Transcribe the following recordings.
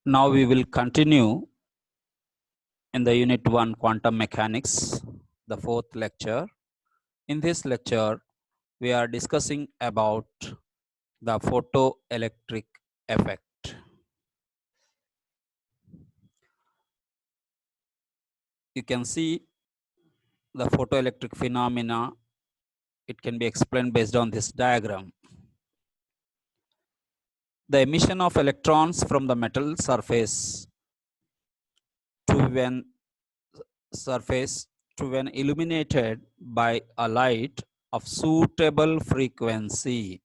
Now we will continue in the Unit 1 Quantum Mechanics, the fourth lecture. In this lecture, we are discussing about the photoelectric effect. You can see the photoelectric phenomena. It can be explained based on this diagram. The emission of electrons from the metal surface to when illuminated by a light of suitable frequency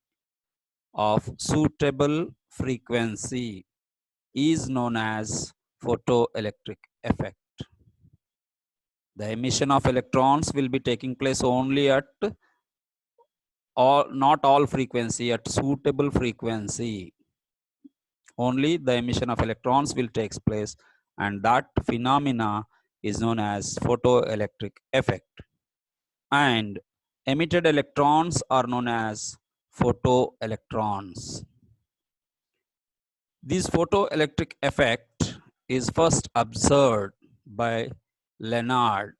is known as photoelectric effect. The emission of electrons will be taking place only at not all frequency, at suitable frequency. Only the emission of electrons will take place, and that phenomena is known as photoelectric effect. And emitted electrons are known as photoelectrons. This photoelectric effect is first observed by Leonard.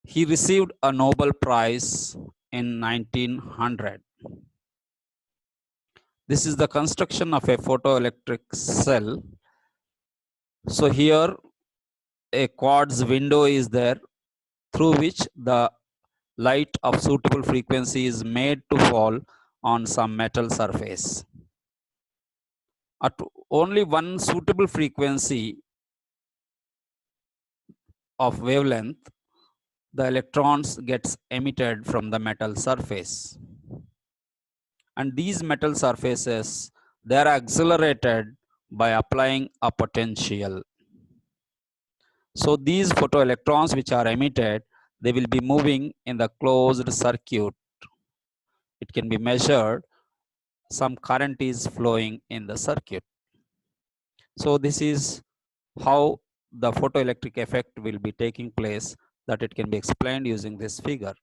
He received a Nobel Prize in 1900. This is the construction of a photoelectric cell. So here a quartz window is there through which the light of suitable frequency is made to fall on some metal surface. At only one suitable frequency of wavelength, the electrons gets emitted from the metal surface. And these metal surfaces, they are accelerated by applying a potential. So these photoelectrons which are emitted, they will be moving in the closed circuit. It can be measured. Some current is flowing in the circuit. So this is how the photoelectric effect will be taking place, that it can be explained using this figure,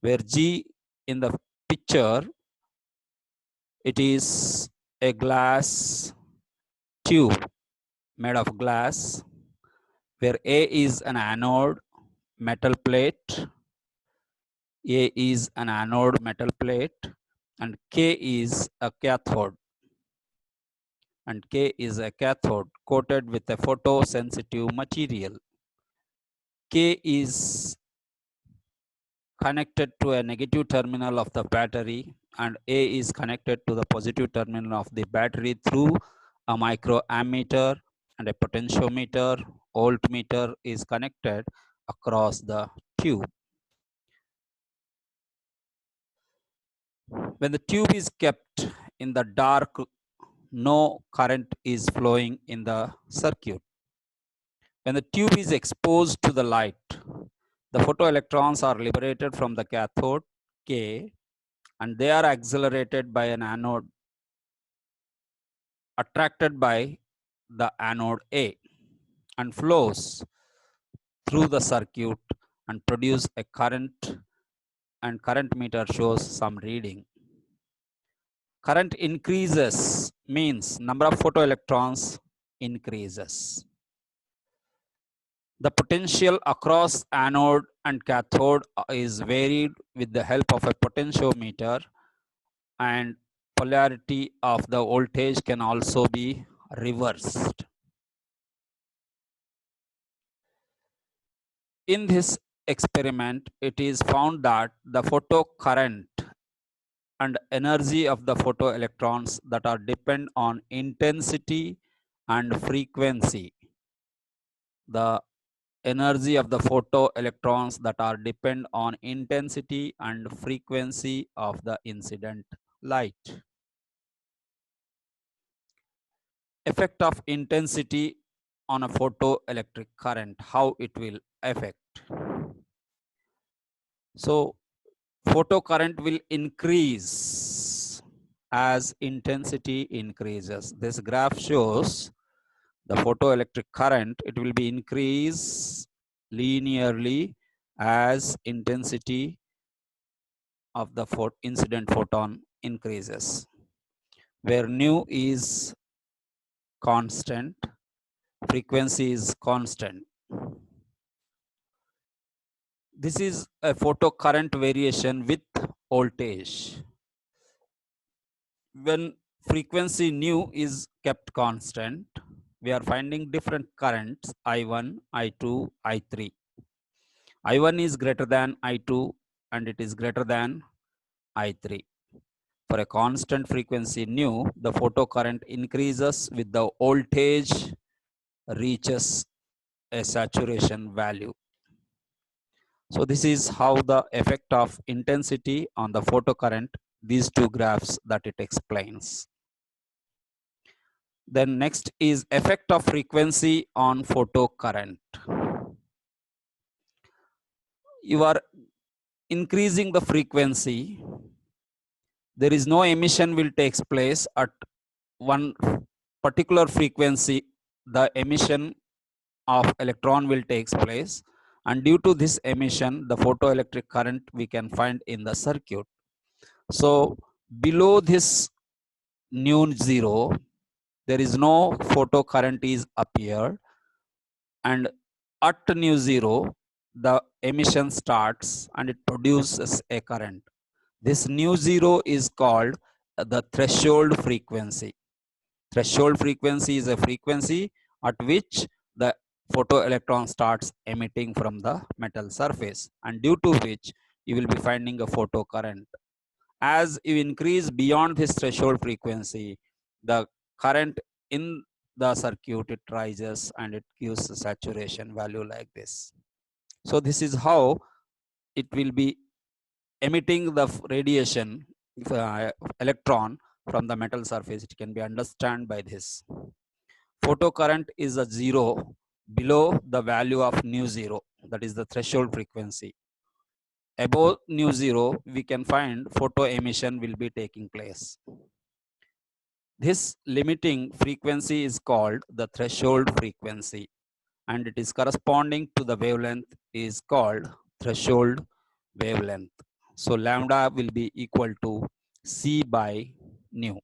where G in the picture, it is a glass tube made of glass, where A is an anode metal plate, A is an anode metal plate, and K is a cathode. And K is a cathode coated with a photosensitive material. K is connected to a negative terminal of the battery, and A is connected to the positive terminal of the battery through a microammeter, and a potentiometer, voltmeter is connected across the tube. When the tube is kept in the dark, no current is flowing in the circuit. When the tube is exposed to the light, the photoelectrons are liberated from the cathode K, and they are accelerated by an anode attracted by the anode A, and flows through the circuit and produce a current, and current meter shows some reading. Current increases means number of photoelectrons increases. The potential across anode and cathode is varied with the help of a potentiometer, and polarity of the voltage can also be reversed. In this experiment, it is found that the photocurrent and energy of the photoelectrons that are depend on intensity and frequency. The energy of the photoelectrons that are depend on intensity and frequency of the incident light. Effect of intensity on a photoelectric current, how it will affect. So photocurrent will increase as intensity increases. This graph shows the photoelectric current, it will be increase linearly as intensity of the incident photon increases. where nu is constant, frequency is constant. This is a photocurrent variation with voltage. When frequency nu is kept constant, we are finding different currents I1, I2, I3. I1 is greater than I2 and it is greater than I3. For a constant frequency nu, the photocurrent increases with the voltage reaches a saturation value. So this is how the effect of intensity on the photocurrent, these two graphs that it explains. Then next is effect of frequency on photocurrent. You are increasing the frequency, there is no emission will takes place at one particular frequency. The emission of electron will takes place, and due to this emission the photoelectric current we can find in the circuit. So below this nu zero there is no photocurrent is appeared, and at nu zero the emission starts and it produces a current. This nu zero is called the threshold frequency. Threshold frequency is a frequency at which the photoelectron starts emitting from the metal surface, and due to which you will be finding a photocurrent. As you increase beyond this threshold frequency, the current in the circuit it rises and it gives a saturation value like this. So this is how it will be emitting the radiation electron from the metal surface. It can be understood by this. Photocurrent is a zero below the value of nu zero, that is the threshold frequency. Above nu zero, we can find photo emission will be taking place. This limiting frequency is called the threshold frequency, and it is corresponding to the wavelength is called threshold wavelength. So lambda will be equal to C by nu.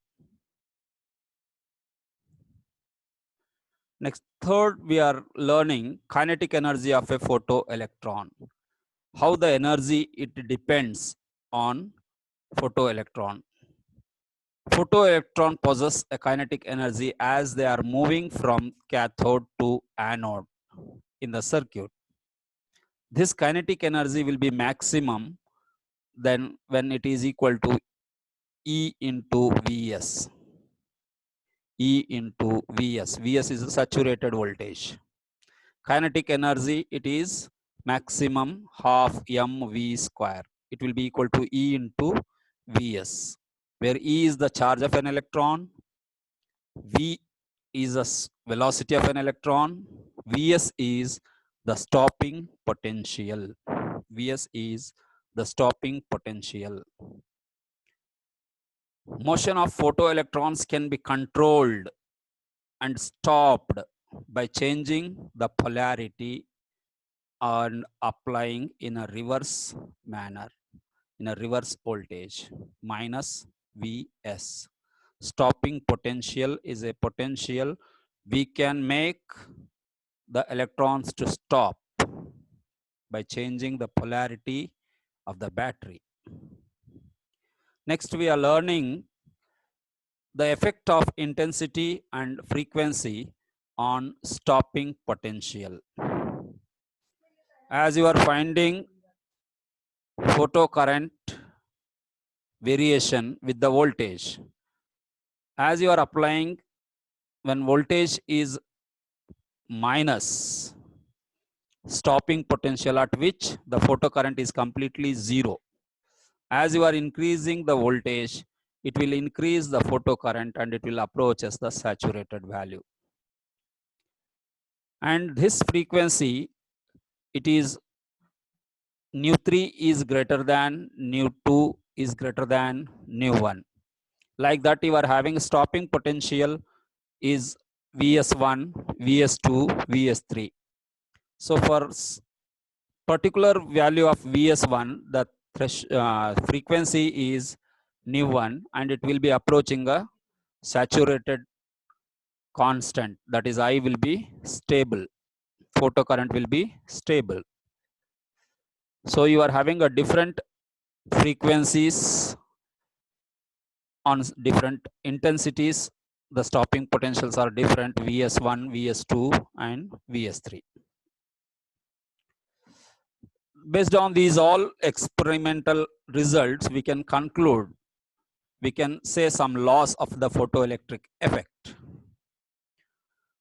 Next, third, we are learning kinetic energy of a photoelectron. How the energy it depends on photoelectron. Photoelectron possess a kinetic energy as they are moving from cathode to anode in the circuit. This kinetic energy will be maximum then when it is equal to E into Vs. E into Vs. Vs is a saturated voltage. Kinetic energy, it is maximum half mv square. It will be equal to E into Vs, where E is the charge of an electron, V is the velocity of an electron, Vs is the stopping potential. Vs is the stopping potential. Motion of photoelectrons can be controlled and stopped by changing the polarity and applying in a reverse manner, in a reverse voltage, minus Vs. Stopping potential is a potential we can make the electrons to stop by changing the polarity of the battery. Next, we are learning the effect of intensity and frequency on stopping potential. As you are finding photocurrent variation with the voltage, as you are applying when voltage is minus, stopping potential at which the photocurrent is completely zero. As you are increasing the voltage, it will increase the photocurrent and it will approach as the saturated value. And this frequency, it is nu 3 is greater than nu 2 is greater than nu 1. Like that, you are having stopping potential is Vs1, Vs2, Vs3. So for particular value of Vs1, the frequency is nu 1 and it will be approaching a saturated constant, that is I will be stable, photocurrent will be stable. So you are having a different frequencies on different intensities. The stopping potentials are different, Vs1, Vs2 and Vs3. Based on these all experimental results, we can conclude, we can say some laws of the photoelectric effect.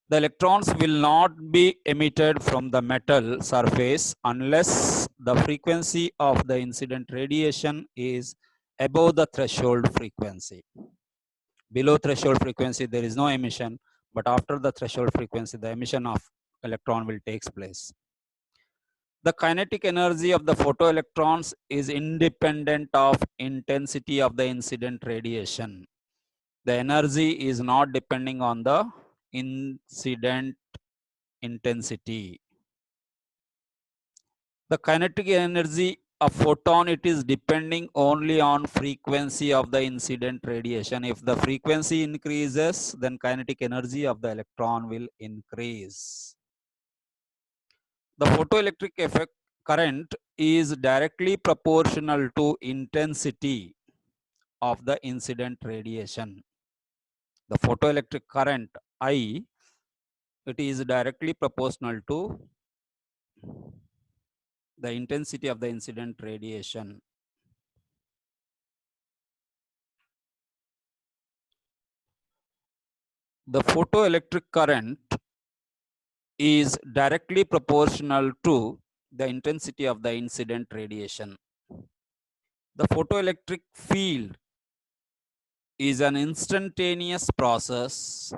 The electrons will not be emitted from the metal surface unless the frequency of the incident radiation is above the threshold frequency. Below threshold frequency, there is no emission, but after the threshold frequency, the emission of electron will take place. The kinetic energy of the photoelectrons is independent of intensity of the incident radiation. The energy is not depending on the incident intensity. The kinetic energy of photon, it is depending only on frequency of the incident radiation. If the frequency increases, then kinetic energy of the electron will increase. The photoelectric effect current is directly proportional to intensity of the incident radiation. The photoelectric current I, it is directly proportional to the intensity of the incident radiation. The photoelectric current is directly proportional to the intensity of the incident radiation. The photoelectric field is an instantaneous process.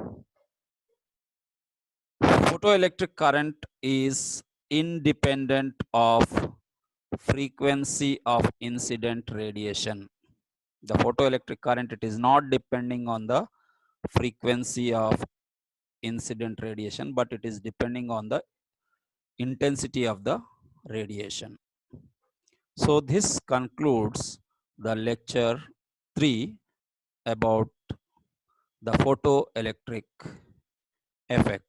Photoelectric current is independent of frequency of incident radiation. The photoelectric current, it is not depending on the frequency of incident radiation, but it is depending on the intensity of the radiation. So this concludes the lecture 3 about the photoelectric effect.